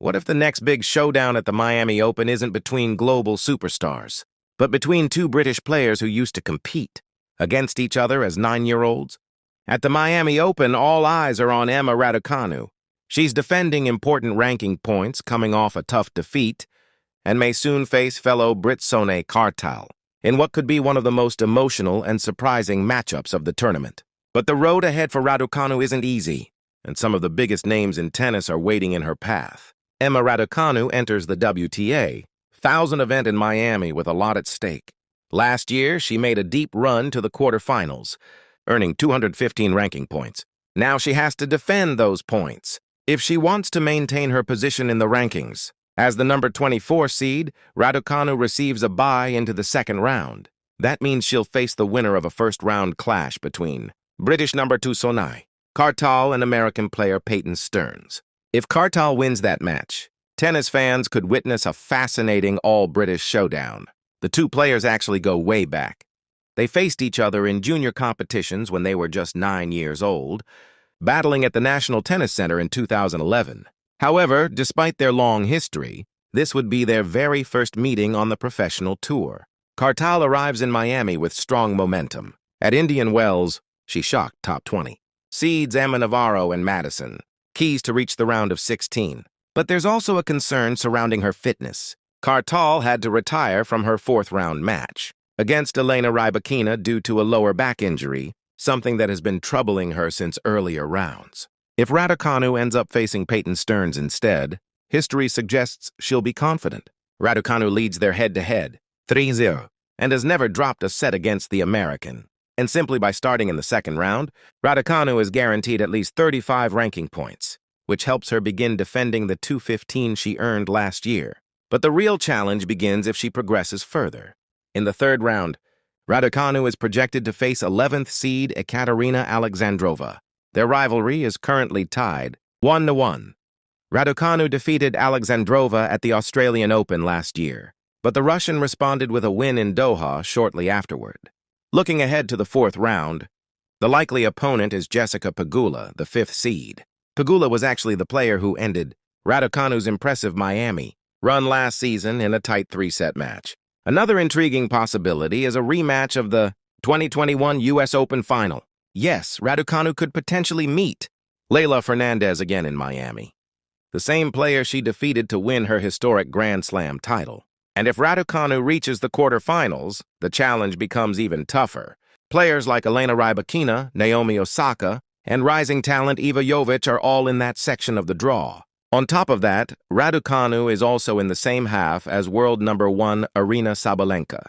What if the next big showdown at the Miami Open isn't between global superstars, but between two British players who used to compete against each other as 9-year-olds? At the Miami Open, all eyes are on Emma Raducanu. She's defending important ranking points, coming off a tough defeat, and may soon face fellow Brit Sonay Kartal in what could be one of the most emotional and surprising matchups of the tournament. But the road ahead for Raducanu isn't easy, and some of the biggest names in tennis are waiting in her path. Emma Raducanu enters the WTA 1000 event in Miami with a lot at stake. Last year, she made a deep run to the quarterfinals, earning 215 ranking points. Now she has to defend those points if she wants to maintain her position in the rankings. As the number 24 seed, Raducanu receives a bye into the second round. That means she'll face the winner of a first-round clash between British number 2 Sonay Kartal and American player Peyton Stearns. If Kartal wins that match, tennis fans could witness a fascinating all-British showdown. The two players actually go way back. They faced each other in junior competitions when they were just 9 years old, battling at the National Tennis Center in 2011. However, despite their long history, this would be their very first meeting on the professional tour. Kartal arrives in Miami with strong momentum. At Indian Wells, she shocked top 20 seeds Emma Navarro and Madison, keys to reach the round of 16. But there's also a concern surrounding her fitness. Kartal had to retire from her fourth-round match against Elena Rybakina due to a lower back injury, something that has been troubling her since earlier rounds. If Raducanu ends up facing Peyton Stearns instead, history suggests she'll be confident. Raducanu leads their head-to-head, 3-0, and has never dropped a set against the American. And simply by starting in the second round, Raducanu is guaranteed at least 35 ranking points, which helps her begin defending the 215 she earned last year. But the real challenge begins if she progresses further. In the third round, Raducanu is projected to face 11th seed Ekaterina Alexandrova. Their rivalry is currently tied 1-1. Raducanu defeated Alexandrova at the Australian Open last year, but the Russian responded with a win in Doha shortly afterward. Looking ahead to the fourth round, the likely opponent is Jessica Pegula, the 5th seed. Pegula was actually the player who ended Raducanu's impressive Miami run last season in a tight 3-set match. Another intriguing possibility is a rematch of the 2021 U.S. Open final. Yes, Raducanu could potentially meet Leylah Fernandez again in Miami, the same player she defeated to win her historic Grand Slam title. And if Raducanu reaches the quarterfinals, the challenge becomes even tougher. Players like Elena Rybakina, Naomi Osaka, and rising talent Iva Jovic are all in that section of the draw. On top of that, Raducanu is also in the same half as world number 1 Aryna Sabalenka.